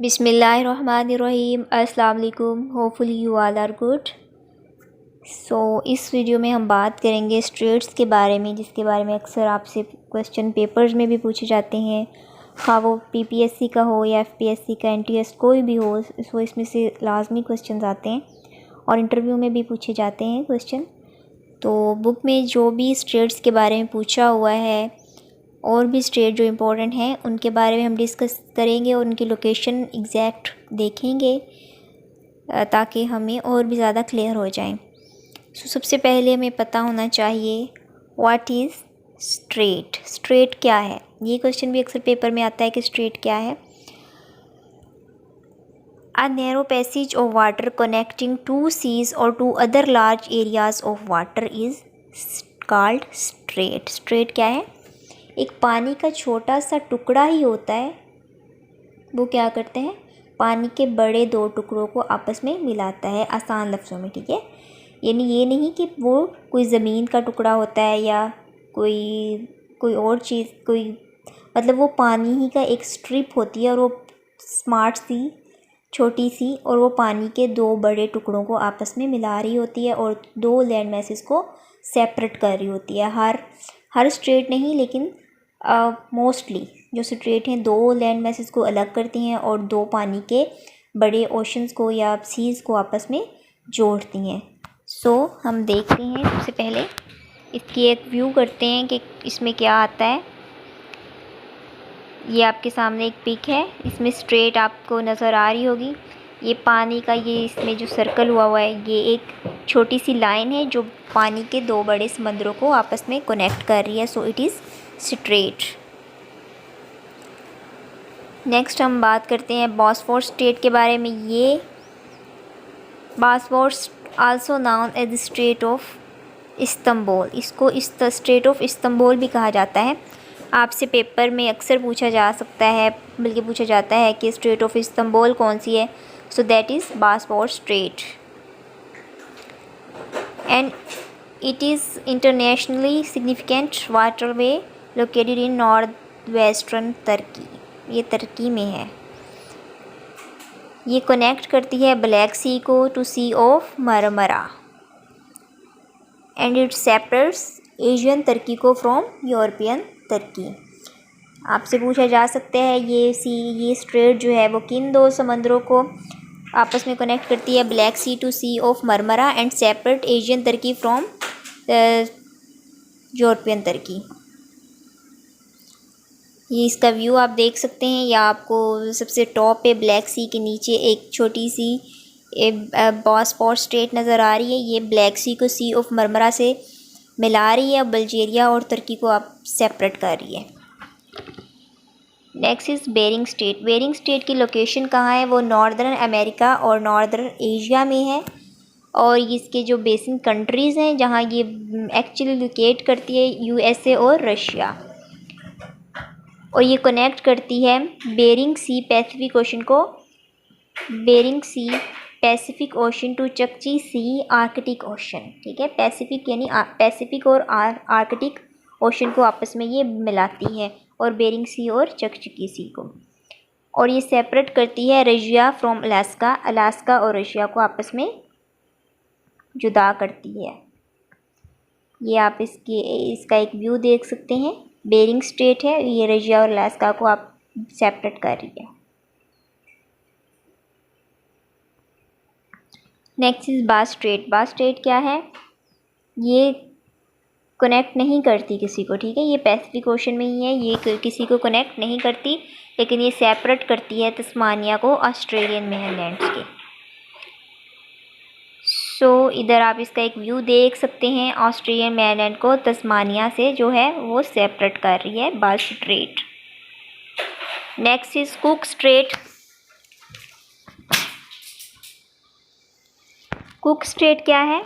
बिस्मिल्लाहिर्रहमानिर्रहीम। अस्सलाम वालेकुम। Hopefully you all are good. इस वीडियो में हम बात करेंगे स्ट्रेट्स के बारे में, जिसके बारे में अक्सर आपसे क्वेश्चन पेपर्स में भी पूछे जाते हैं, खा वो पीपीएससी का हो या एफपीएससी का, एनटीएस कोई भी हो, इसमें से लाजमी क्वेश्चन आते हैं और इंटरव्यू में भी पूछे जाते हैं क्वेश्चन। तो बुक में जो भी स्टेट्स के बारे में पूछा हुआ है और भी स्टेट जो इम्पोर्टेंट हैं उनके बारे में हम डिस्कस करेंगे और उनकी लोकेशन एग्जैक्ट देखेंगे ताकि हमें और भी ज़्यादा क्लियर हो जाए। सबसे पहले हमें पता होना चाहिए व्हाट इज़ स्ट्रेट। स्ट्रेट क्या है? ये क्वेश्चन भी अक्सर पेपर में आता है कि स्ट्रेट क्या है। A narrow passage of water connecting two seas or two other large areas of water is called strait. Straight क्या है? एक पानी का छोटा सा टुकड़ा ही होता है, वो क्या करते हैं, पानी के बड़े दो टुकड़ों को आपस में मिलाता है, आसान लफ्ज़ों में, ठीक है। यानी ये नहीं कि वो कोई ज़मीन का टुकड़ा होता है या कोई और चीज़, कोई मतलब वो पानी ही का एक स्ट्रिप होती है और वो स्मार्ट सी छोटी सी, और वो पानी के दो बड़े टुकड़ों को आपस में मिला रही होती है और दो लैंड मैसेज को सेपरेट कर रही होती है। हर स्ट्रेट नहीं, लेकिन मोस्टली जो स्ट्रेट हैं दो लैंड मैसेज को अलग करती हैं और दो पानी के बड़े ओशंस को या सीज़ को आपस में जोड़ती हैं। हम देखते हैं, सबसे पहले इसकी एक व्यू करते हैं कि इसमें क्या आता है। ये आपके सामने एक पिक है, इसमें स्ट्रेट आपको नज़र आ रही होगी। ये पानी का, ये इसमें जो सर्कल हुआ है, ये एक छोटी सी लाइन है जो पानी के दो बड़े समंदरों को आपस में कनेक्ट कर रही है। So it is straight. Next हम बात करते हैं बॉस्फोरस स्ट्रेट के बारे में। ये Bosphorus also known as strait of Istanbul, इसको स्ट्रेट ऑफ इस्तंबुल भी कहा जाता है। आपसे पेपर में अक्सर पूछा जा सकता है, बल्कि पूछा जाता है कि स्ट्रेट ऑफ इस्तंबुल कौन सी है। So that is Bosphorus strait and it is internationally significant waterway located in north western Turkey. ये तुर्की में है। ये कनेक्ट करती है ब्लैक सी को to Sea of Marmara and it separates Asian Turkey को फ्रॉम यूरोपियन तुर्की। आपसे पूछा जा सकता है ये स्ट्रेट जो है वो किन दो समंदरों को आपस में कनेक्ट करती है, Black Sea to Sea of Marmara and separate Asian Turkey from European Turkey. ये इसका व्यू आप देख सकते हैं, या आपको सबसे टॉप पे ब्लैक सी के नीचे एक छोटी सी बॉस्फोरस स्ट्रेट नज़र आ रही है। ये ब्लैक सी को सी ऑफ मरमरा से मिला रही है, बल्गेरिया और तुर्की को आप सेपरेट कर रही है। Next is Bering strait. Bering strait की लोकेशन कहाँ है? वो नॉर्दर्न अमेरिका और नॉर्दर्न एशिया में है, और इसके जो बेसिन कंट्रीज़ हैं जहाँ ये एक्चुअली लोकेट करती है, यूएसए और रशिया, और ये कनेक्ट करती है बेरिंग सी पैसिफिक ओशन को, Bering Sea Pacific Ocean to Chukchi Sea Arctic Ocean, ठीक है। पैसिफिक यानी पैसिफिक और आर्कटिक ओशन को आपस में ये मिलाती है, और बेरिंग सी और चकचकी सी को, और ये सेपरेट करती है रशिया फ्रॉम अलास्का। अलास्का और रशिया को आपस में जुदा करती है। ये आप इसका एक व्यू देख सकते हैं। बेरिंग स्ट्रेट है, ये रशिया और अलास्का को आप सेपरेट कर रही है। नेक्स्ट इज बास स्ट्रेट। बास स्ट्रेट क्या है? ये कनेक्ट नहीं करती किसी को, ठीक है। ये पैसिफिक ओशन में ही है, ये किसी को कनेक्ट नहीं करती, लेकिन ये सेपरेट करती है तस्मानिया को ऑस्ट्रेलियन मेनलैंड्स के। इधर आप इसका एक व्यू देख सकते हैं, ऑस्ट्रेलियन मेनलैंड को तस्मानिया से जो है वो सेपरेट कर रही है बास straight. Next is cook straight. Cook straight क्या है?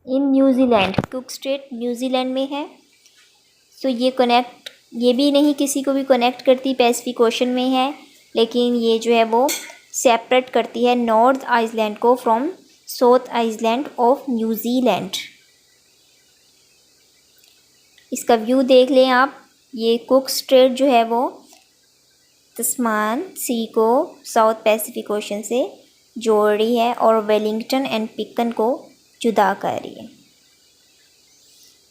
In New Zealand, cook straight New Zealand में है। ये भी नहीं किसी को भी कनेक्ट करती, पैसिफिक ओशन में है, लेकिन ये जो है वो सेपरेट करती है नॉर्थ आइलैंड को from south island of New Zealand. इसका व्यू देख लें आप। ये कुक स्ट्रेट जो है वो तस्मान सी को साउथ पैसिफिक ओशन से जोड़ रही है और वेलिंगटन एंड पिकन को जुदा कर रही है।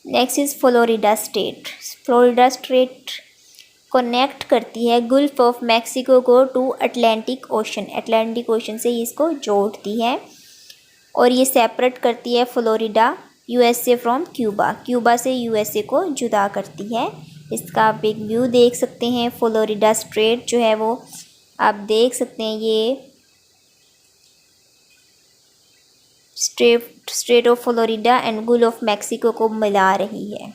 Next is Florida state. Florida state connect करती है गल्फ ऑफ मैक्सिको को to Atlantic ocean. Atlantic ocean से इसको जोड़ती है और ये सेपरेट करती है Florida USA from Cuba. Cuba से यूएसए को जुदा करती है। इसका आप एक व्यू देख सकते हैं। फ्लोरिडा स्ट्रेट जो है वो आप देख सकते हैं, ये straight of Florida and gulf of Mexico को मिला रही है।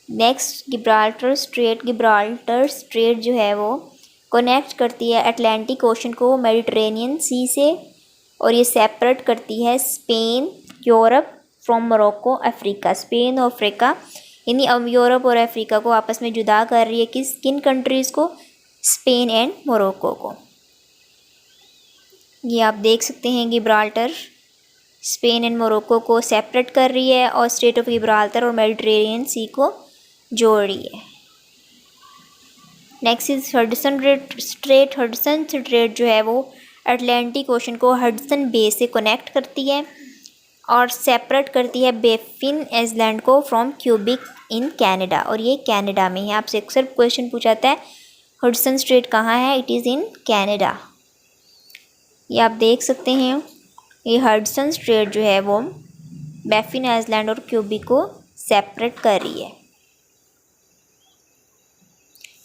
Next Gibraltar straight. Gibraltar straight जो है वो कनेक्ट करती है अटलांटिक ओशन को मेडिटेरेनियन सी से और ये सेपरेट करती है Spain, Europe from Morocco, Africa. Spain और अफ्रीका यानी अब यूरोप और अफ्रीका को आपस में जुदा कर रही है। किन कंट्रीज़ को? स्पेन एंड मोरक्को को। ये आप देख सकते हैं गिब्राल्टर स्पेन एंड मोरक्को को सेपरेट कर रही है और स्ट्रेट ऑफ गिब्राल्टर और मेडिटेरेनियन सी को जोड़ रही है। Next is Hudson straight. Hudson straight जो है वो अटलांटिक ओशन को हडसन बे से कनेक्ट करती है और सेपरेट करती है बेफिन आइलैंड को फ्रॉम क्यूबिक इन कनाडा, और ये कनाडा में है। आपसे अक्सर क्वेश्चन पूछा जाता है हडसन स्ट्रेट कहाँ है? It is in Canada. ये आप देख सकते हैं, ये हडसन स्ट्रेट जो है वो बेफिन आइलैंड और क्यूबिक को सेपरेट कर रही है।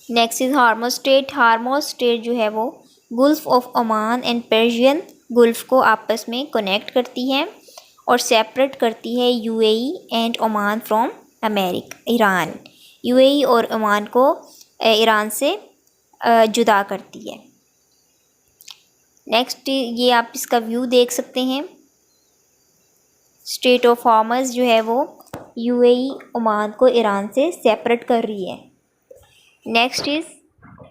Next is हार्मोज straight. हार्मोज स्ट्रेट जो है वो gulf of Oman and Persian gulf को आपस में कनेक्ट करती है और सेपरेट करती है UAE and Oman from Iran. UAE और ओमान को ईरान से जुदा करती है। नेक्स्ट ये आप इसका व्यू देख सकते हैं। स्ट्रेट ऑफ हॉर्मज जो है वो यूएई ओमान को ईरान से सेपरेट कर रही है। Next is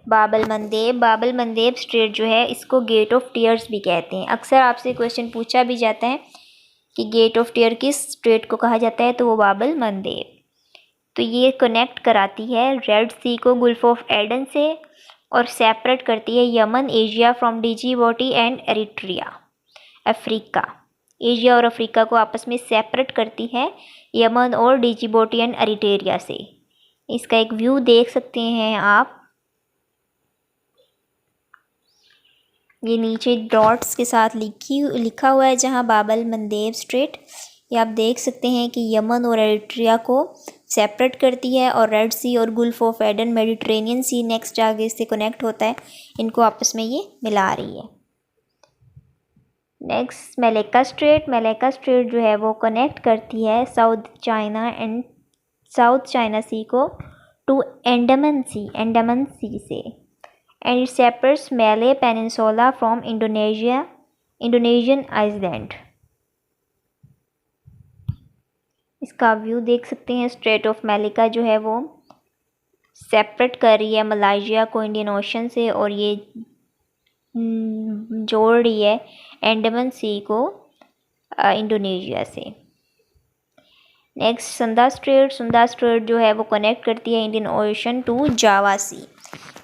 Babal मंदेब। Babal मंदेब straight जो है इसको गेट ऑफ टीयर्स भी कहते हैं। अक्सर आपसे क्वेश्चन पूछा भी जाता है कि गेट ऑफ टीयर किस स्ट्रेट को कहा जाता है, तो वो बाबल मंदेब। तो ये कनेक्ट कराती है रेड सी को गल्फ ऑफ एडन से और सेपरेट करती है Yemen, Asia from Djibouti and Eritrea. Africa, Asia और अफ्रीका को आपस में सेपरेट करती है यमन और डिजिबोटी एंड एरिट्रिया से। इसका एक व्यू देख सकते हैं आप, ये नीचे डॉट्स के साथ लिखा हुआ है जहां बाबल मंदेब स्ट्रेट। ये आप देख सकते हैं कि यमन और एरिट्रिया को सेपरेट करती है और रेड सी और gulf of Aden Mediterranean sea next आगे से कनेक्ट होता है, इनको आपस में ये मिला रही है। Next Malacca straight. Malacca straight जो है वो कनेक्ट करती है साउथ चाइना सी को टू अंडमान सी से and it separates Male peninsula from Indonesian island. इसका व्यू देख सकते हैं। स्ट्रेट ऑफ मलाक्का जो है वो सेपरेट कर रही है मलाइशिया को इंडियन ओशन से और ये जोड़ रही है अंडमान सी को इंडोनेशिया से। Next Sunda strait. Sunda strait जो है वो कनेक्ट करती है Indian ocean to Java sea.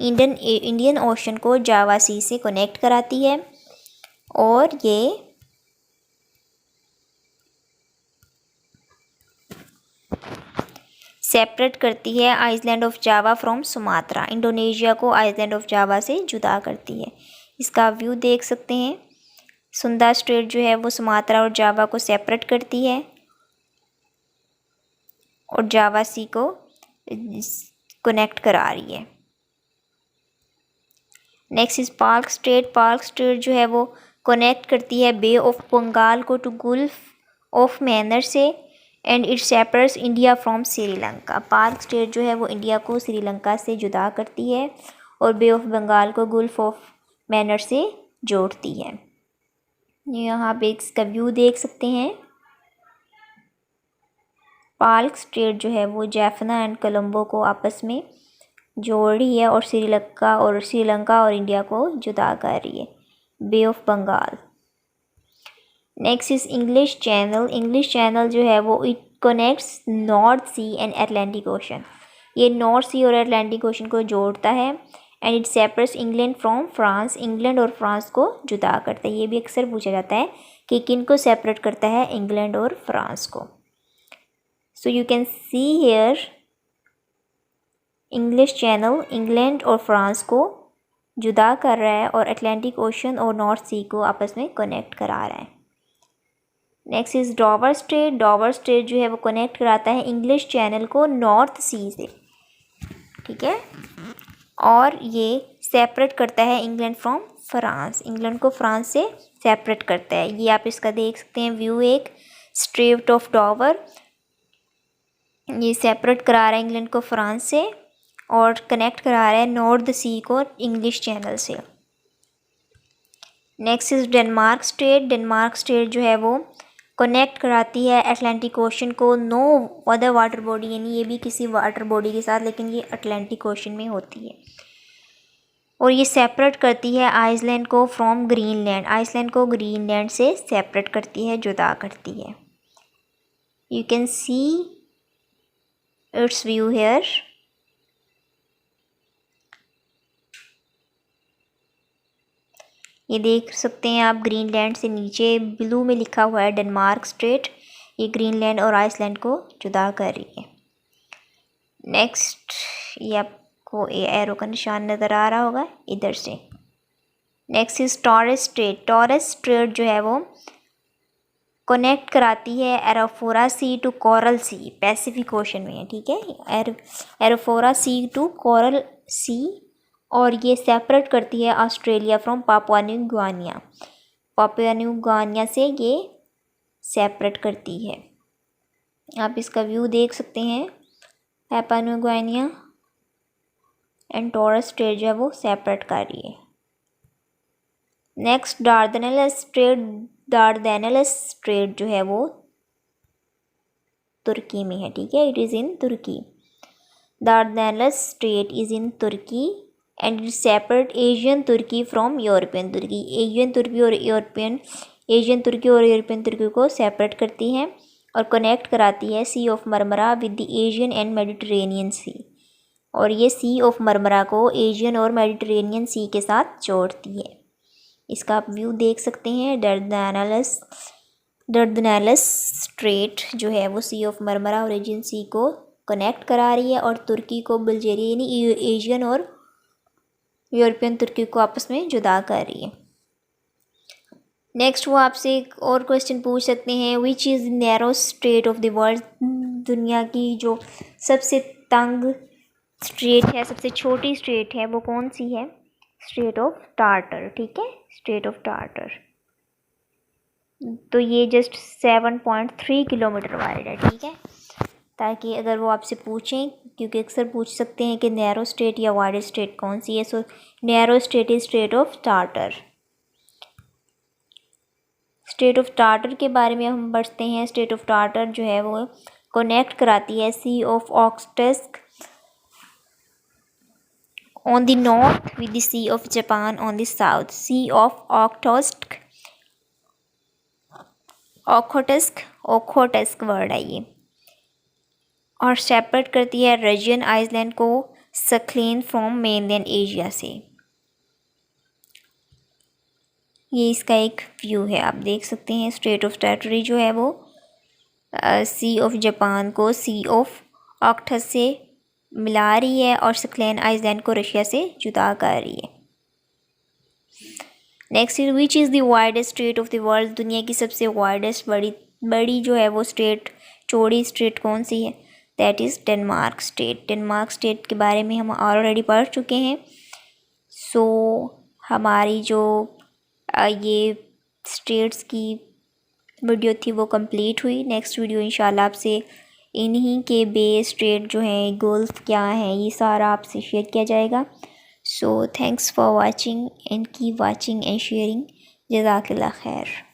Indian ocean को जावा सी से कनेक्ट कराती है और ये सेपरेट करती है island of Java from Sumatra. Indonesia को आइलैंड ऑफ जावा से जुदा करती है। इसका व्यू देख सकते हैं। सुंदा स्ट्रेट जो है वो सुमात्रा और जावा को सेपरेट करती है और जावा सी को कनेक्ट करा रही है। Next is park straight. Park straight जो है वो कनेक्ट करती है बे ऑफ बंगाल को टू गल्फ ऑफ मैनर से and it separates India from Sri Lanka. Park straight जो है वो इंडिया को श्रीलंका से जुदा करती है और बे ऑफ बंगाल को गल्फ ऑफ मैनर से जोड़ती है। यहाँ पे इसका व्यू देख सकते हैं। पार्क स्ट्रेट जो है वो जाफना एंड कोलंबो को आपस में जोड़ रही है और श्रीलंका और इंडिया को जुदा कर रही है। Bay of Bengal. Next is English Channel. English Channel जो है वो it connects North Sea and Atlantic Ocean. ये नॉर्थ सी और अटलांटिक ओशन को जोड़ता है। And it separates England from France, England और फ्रांस को जुदा करता है। ये भी अक्सर पूछा जाता है कि किन को सेपरेट करता है, इंग्लैंड और फ्रांस को। So you can see here English channel England और फ्रांस को जुदा कर रहा है और अटलांटिक ओशन और नॉर्थ सी को आपस में कनेक्ट करा रहा है। Next is Dover strait. Dover strait जो है वो कनेक्ट कराता है इंग्लिश चैनल को नॉर्थ सी से, ठीक है, और ये सेपरेट करता है इंग्लैंड फ्रॉम फ्रांस, इंग्लैंड को फ्रांस से सेपरेट करता है। ये आप इसका देख सकते हैं व्यू, एक स्ट्रेट ऑफ डॉवर, ये सेपरेट करा रहा है इंग्लैंड को फ्रांस से और कनेक्ट करा रहा है नॉर्थ सी को इंग्लिश चैनल से। Next is Denmark straight. Denmark straight जो है वो कनेक्ट कराती है अटलांटिक ओशन को नो अदर वाटर बॉडी, यानी ये भी किसी वाटर बॉडी के साथ, लेकिन ये अटलांटिक ओशन में होती है। और ये सेपरेट करती है आइसलैंड को फ्रॉम ग्रीनलैंड, आइसलैंड को ग्रीनलैंड से सेपरेट करती है, जुदा करती है। You can see its view here. ये देख सकते हैं आप ग्रीनलैंड से नीचे ब्लू में लिखा हुआ है डेनमार्क स्ट्रेट, ये ग्रीनलैंड और आइसलैंड को जुदा कर रही है। नेक्स्ट ये आपको एरो का निशान नज़र आ रहा होगा इधर से। Next is Torres Strait. Torres Strait जो है वो कनेक्ट कराती है Arafura Sea to Coral Sea, Pacific Ocean में है, ठीक है, एरोफोरा सी टू कोरल सी, और ये सेपरेट करती है Australia from Papua New Guinea, Papua New Guinea से ये सेपरेट करती है। आप इसका व्यू देख सकते हैं, Papua New Guinea and Torres Strait जो है वो सेपरेट कर रही है। Next Dardanelles Strait. Dardanelles Strait जो है वो तुर्की में है, ठीक है, it is in Turkey. Dardanelles Strait is in Turkey and it separate Asian Turkey from European Turkey. Asian Turkey और यूरोपियन तुर्की को सेपरेट करती है और कनेक्ट कराती है Sea of Marmara with the Asian and Mediterranean Sea, और ये Sea of Marmara को एशियन और मेडिटेरेनियन सी के साथ जोड़ती है। इसका आप व्यू देख सकते हैं। डार्डेनेल्स स्ट्रेट जो है वो सी ऑफ मरमरा और एशियन सी को कनेक्ट करा रही है और तुर्की को बुल्गारिया यानी एशियन और यूरोपियन तुर्की को आपस में जुदा कर रही है। नेक्स्ट वो आपसे एक और क्वेश्चन पूछ सकते हैं, which is narrow straight of the world. दुनिया की जो सबसे तंग स्ट्रेट है, सबसे छोटी स्ट्रेट है, वो कौन सी है? स्ट्रेट ऑफ टार्टर, ठीक है, स्ट्रेट ऑफ टार्टर। तो ये जस्ट 7.3 किलोमीटर वाइड है, ठीक है, ताकि अगर वो आपसे पूछें, क्योंकि अक्सर पूछ सकते हैं कि नैरो स्ट्रेट या वाइड स्ट्रेट कौन सी है, सो narrow straight is straight of tartar. Straight of tartar के बारे में हम बढ़ते हैं। स्ट्रेट ऑफ टार्टर जो है वो कनेक्ट कराती है Sea of ऑक्सटस्क on the north with the Sea of Japan on the south. Sea of Okhotsk word है ये, और सेपरेट करती है रशियन आइसलैंड को सक्लेन फ्रॉम मेनलैंड एशिया से। ये इसका एक व्यू है, आप देख सकते हैं। स्ट्रेट ऑफ टार्टरी जो है वो सी ऑफ जापान को सी ऑफ ऑक्टस से मिला रही है और सक्लेन आइसलैंड को रशिया से जुदा कर रही है। Next is which is the widest straight of the world. दुनिया की सबसे वाइडेस्ट बड़ी जो है वो स्ट्रेट, चौड़ी स्ट्रेट कौन सी है? That is Denmark straight. Denmark straight के बारे में हम ऑलरेडी पढ़ चुके हैं। सो हमारी जो ये स्ट्रेट्स की वीडियो थी वो कंप्लीट हुई। नेक्स्ट वीडियो इंशाल्लाह आपसे इन्हीं के बे स्ट्रेट जो हैं, गल्फ क्या हैं, ये सारा आपसे शेयर किया जाएगा। So thanks for watching and keep watching and sharing. जज़ाकल्लाह खैर।